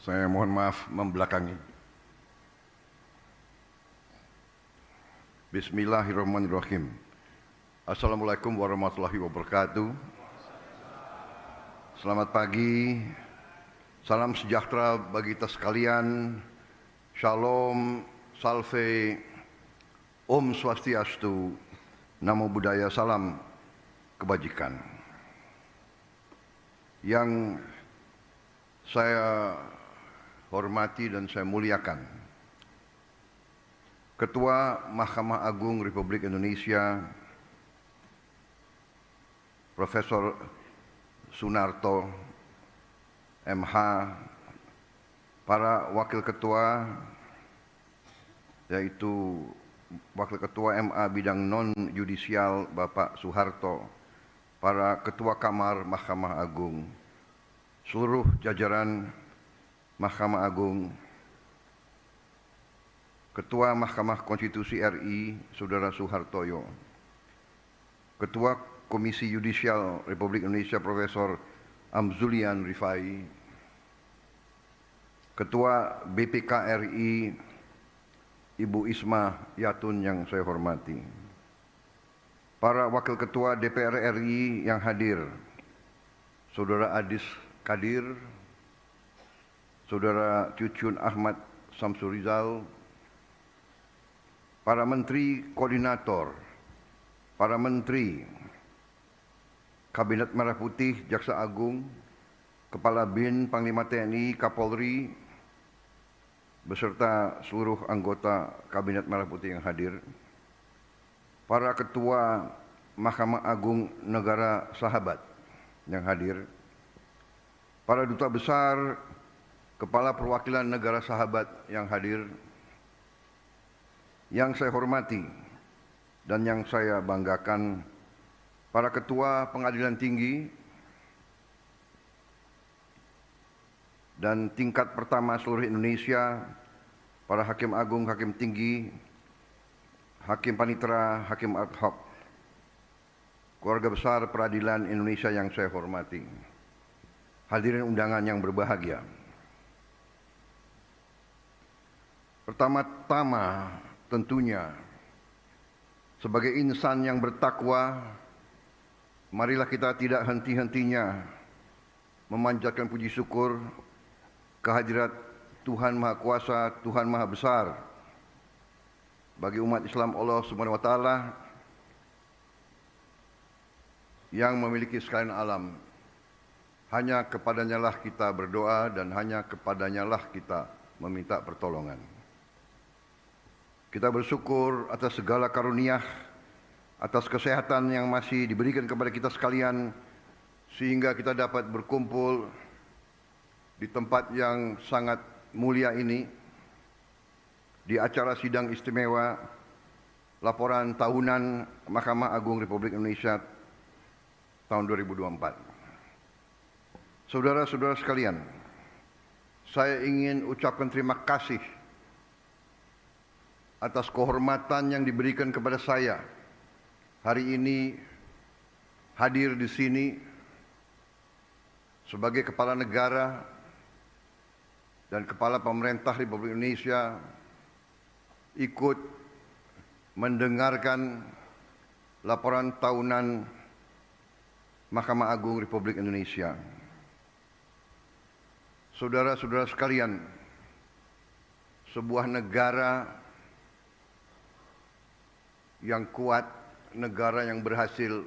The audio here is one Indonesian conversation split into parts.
Saya mohon maaf membelakangi. Bismillahirrahmanirrahim. Assalamualaikum warahmatullahi wabarakatuh. Selamat pagi. Salam sejahtera bagi kita sekalian. Shalom, salve, Om Swastiastu, Namo Buddhaya, salam kebajikan. Yang saya hormati dan saya muliakan Ketua Mahkamah Agung Republik Indonesia Profesor Sunarto MH, para wakil ketua yaitu Wakil Ketua MA bidang non-yudisial Bapak Soeharto, para Ketua Kamar Mahkamah Agung, seluruh jajaran Mahkamah Agung, Ketua Mahkamah Konstitusi RI Saudara Soehartoyo, Ketua Komisi Yudisial Republik Indonesia Profesor Amzulian Rifai, Ketua BPK RI Ibu Isma Yatun yang saya hormati, para Wakil Ketua DPR RI yang hadir, Saudara Adis Kadir, Saudara Cucun Ahmad Samsurizal, para Menteri Koordinator, para Menteri Kabinet Merah Putih, Jaksa Agung, Kepala BIN, Panglima TNI, Kapolri, beserta seluruh anggota Kabinet Merah Putih yang hadir, para Ketua Mahkamah Agung Negara Sahabat yang hadir, para Duta Besar, Kepala Perwakilan Negara Sahabat yang hadir, yang saya hormati dan yang saya banggakan, para Ketua Pengadilan Tinggi dan tingkat pertama seluruh Indonesia, para Hakim Agung, Hakim Tinggi, Hakim Panitera, Hakim Ad hoc, keluarga besar peradilan Indonesia yang saya hormati, hadirin undangan yang berbahagia. Pertama-tama tentunya sebagai insan yang bertakwa, marilah kita tidak henti-hentinya memanjatkan puji syukur kehadirat Tuhan Maha Kuasa, Tuhan Maha Besar bagi umat Islam Allah Subhanahu wa taala yang memiliki sekalian alam. Hanya kepadanya lah kita berdoa dan hanya kepadanya lah kita meminta pertolongan. Kita bersyukur atas segala karunia, atas kesehatan yang masih diberikan kepada kita sekalian, sehingga kita dapat berkumpul di tempat yang sangat mulia ini, di acara sidang istimewa laporan tahunan Mahkamah Agung Republik Indonesia tahun 2024. Saudara-saudara sekalian, saya ingin ucapkan terima kasih atas kehormatan yang diberikan kepada saya hari ini hadir di sini sebagai kepala negara dan kepala pemerintah Republik Indonesia, ikut mendengarkan laporan tahunan Mahkamah Agung Republik Indonesia. Saudara-saudara sekalian, sebuah negara yang kuat, negara yang berhasil,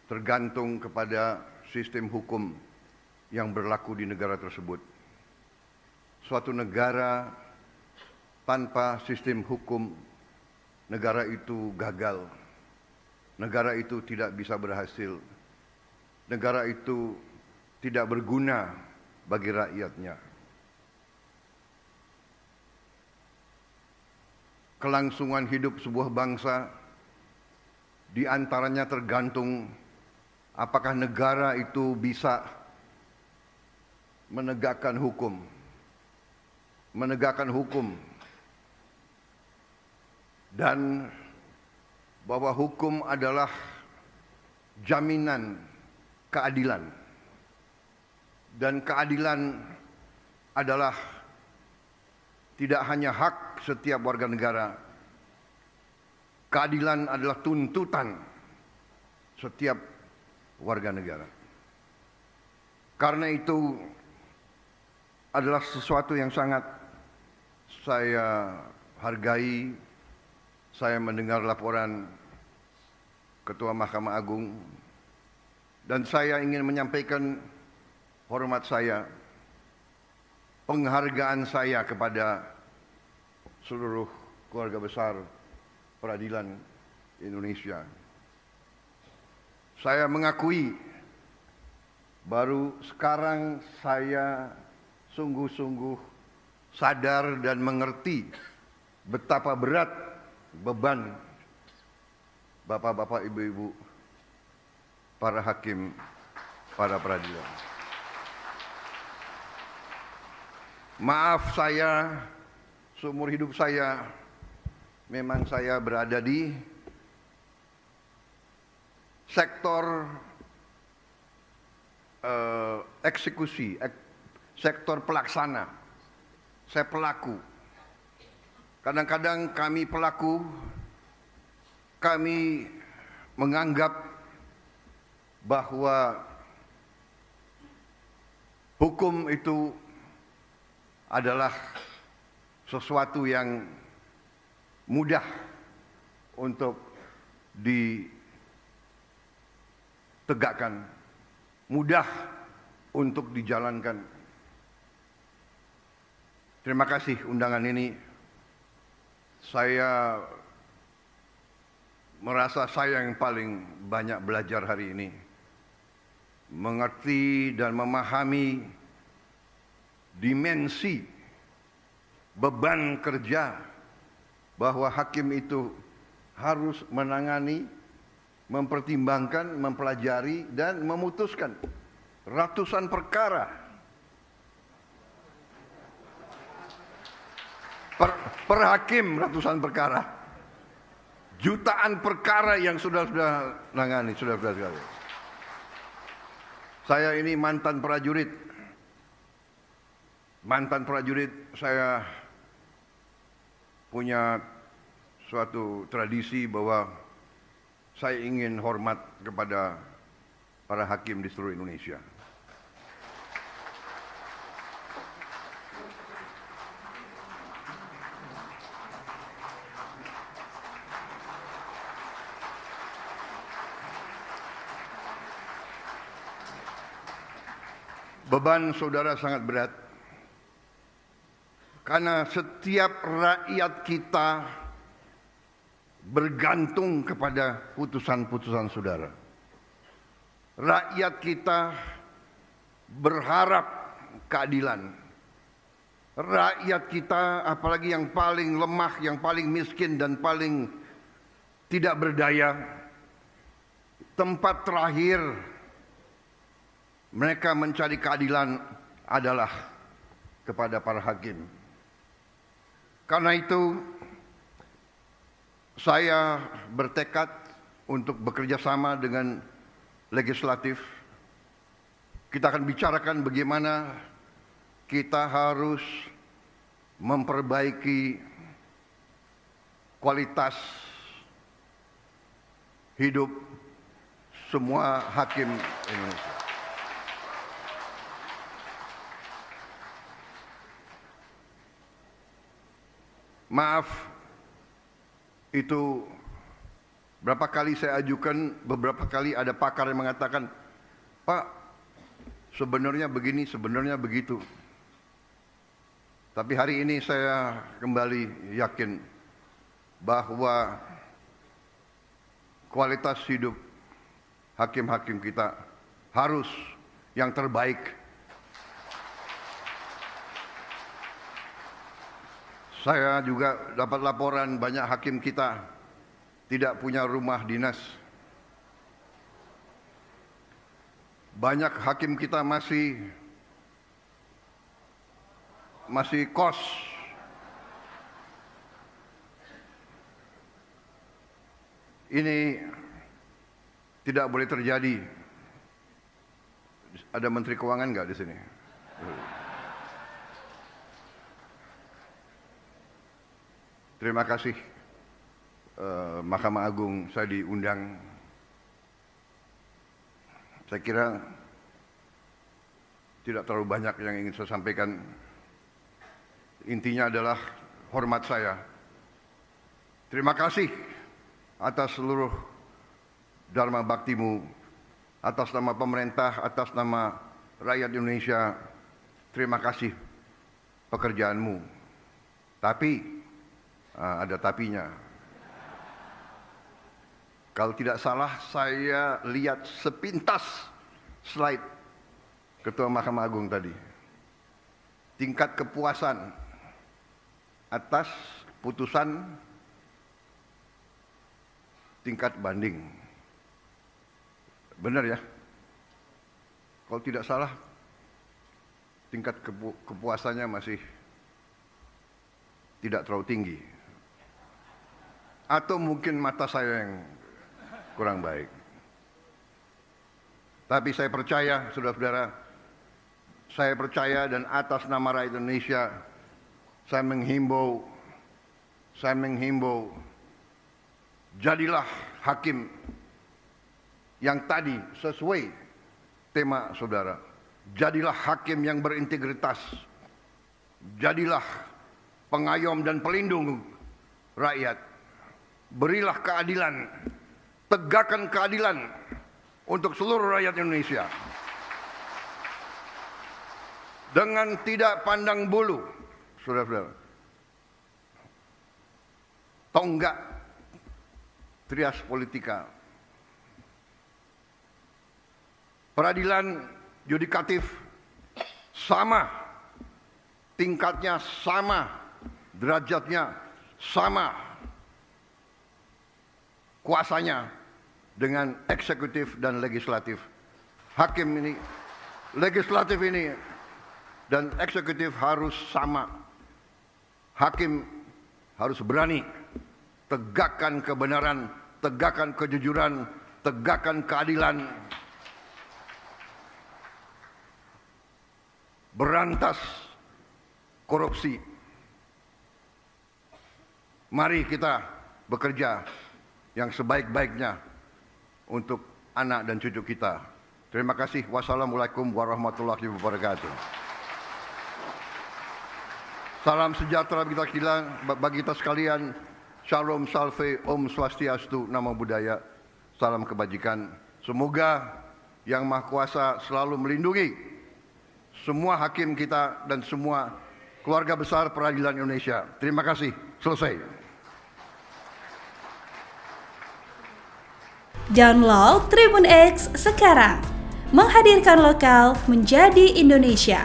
tergantung kepada sistem hukum yang berlaku di negara tersebut. Suatu negara tanpa sistem hukum, negara itu gagal. Negara itu tidak bisa berhasil. Negara itu tidak berguna bagi rakyatnya. Kelangsungan hidup sebuah bangsa di antaranya tergantung apakah negara itu bisa menegakkan hukum. Dan bahwa hukum adalah jaminan keadilan. Dan keadilan adalah tidak hanya hak setiap warga negara. Keadilan adalah tuntutan setiap warga negara. Karena itu adalah sesuatu yang sangat saya hargai. Saya mendengar laporan Ketua Mahkamah Agung dan saya ingin menyampaikan hormat saya, penghargaan saya kepada seluruh keluarga besar peradilan Indonesia. Saya mengakui baru sekarang saya sungguh-sungguh sadar dan mengerti betapa berat beban bapak-bapak, ibu-ibu, para hakim, para peradilan. Maaf saya, seumur hidup saya memang saya berada di sektor eksekusi, sektor pelaksana. Saya pelaku. Kadang-kadang kami pelaku, kami menganggap bahwa hukum itu adalah sesuatu yang mudah untuk ditegakkan, mudah untuk dijalankan. Terima kasih undangan ini. Saya merasa saya yang paling banyak belajar hari ini. Mengerti dan memahami dimensi beban kerja bahwa hakim itu harus menangani, mempertimbangkan, mempelajari dan memutuskan ratusan perkara. Per hakim ratusan perkara. Jutaan perkara yang sudah nangani, sudah sekali. Saya ini mantan prajurit. Mantan prajurit, saya punya suatu tradisi bahwa saya ingin hormat kepada para hakim di seluruh Indonesia. Beban saudara sangat berat. Karena setiap rakyat kita bergantung kepada putusan-putusan saudara. Rakyat kita berharap keadilan. Rakyat kita, apalagi yang paling lemah, yang paling miskin dan paling tidak berdaya, tempat terakhir mereka mencari keadilan adalah kepada para hakim. Karena itu saya bertekad untuk bekerja sama dengan legislatif. Kita akan bicarakan bagaimana kita harus memperbaiki kualitas hidup semua hakim Indonesia. Maaf, itu berapa kali saya ajukan, beberapa kali ada pakar yang mengatakan, Pak, sebenarnya begini, sebenarnya begitu. Tapi hari ini saya kembali yakin bahwa kualitas hidup hakim-hakim kita harus yang terbaik. Saya juga dapat laporan banyak hakim kita tidak punya rumah dinas. Banyak hakim kita masih kos. Ini tidak boleh terjadi. Ada Menteri Keuangan nggak di sini? Terima kasih Mahkamah Agung saya diundang. Saya kira tidak terlalu banyak yang ingin saya sampaikan. Intinya adalah hormat saya. Terima kasih atas seluruh dharma baktimu, atas nama pemerintah, atas nama rakyat Indonesia. Terima kasih pekerjaanmu. Tapi ada tapinya. Kalau tidak salah saya lihat sepintas slide Ketua Mahkamah Agung tadi. Tingkat kepuasan atas putusan tingkat banding. Benar ya? Kalau tidak salah tingkat kepuasannya masih tidak terlalu tinggi. Atau mungkin mata saya yang kurang baik. Tapi saya percaya, saudara-saudara, saya percaya dan atas nama rakyat Indonesia, saya menghimbau, jadilah hakim yang tadi sesuai tema saudara. Jadilah hakim yang berintegritas. Jadilah pengayom dan pelindung rakyat. Berilah keadilan. Tegakkan keadilan untuk seluruh rakyat Indonesia. Dengan tidak pandang bulu, saudara-saudara. Tonggak trias politika. Peradilan yudikatif sama, tingkatnya sama, derajatnya sama, kuasanya dengan eksekutif dan legislatif. Hakim ini, legislatif ini dan eksekutif harus sama. Hakim harus berani tegakkan kebenaran, tegakkan kejujuran, tegakkan keadilan. Berantas korupsi. Mari kita bekerja yang sebaik-baiknya untuk anak dan cucu kita. Terima kasih. Wassalamualaikum warahmatullahi wabarakatuh. Salam sejahtera bagi kita sekalian. Shalom, salve, om swastiastu, namo buddhaya. Salam kebajikan. Semoga Yang Maha Kuasa selalu melindungi semua hakim kita dan semua keluarga besar peradilan Indonesia. Terima kasih. Selesai. Download Tribun X sekarang. Menghadirkan lokal menjadi Indonesia.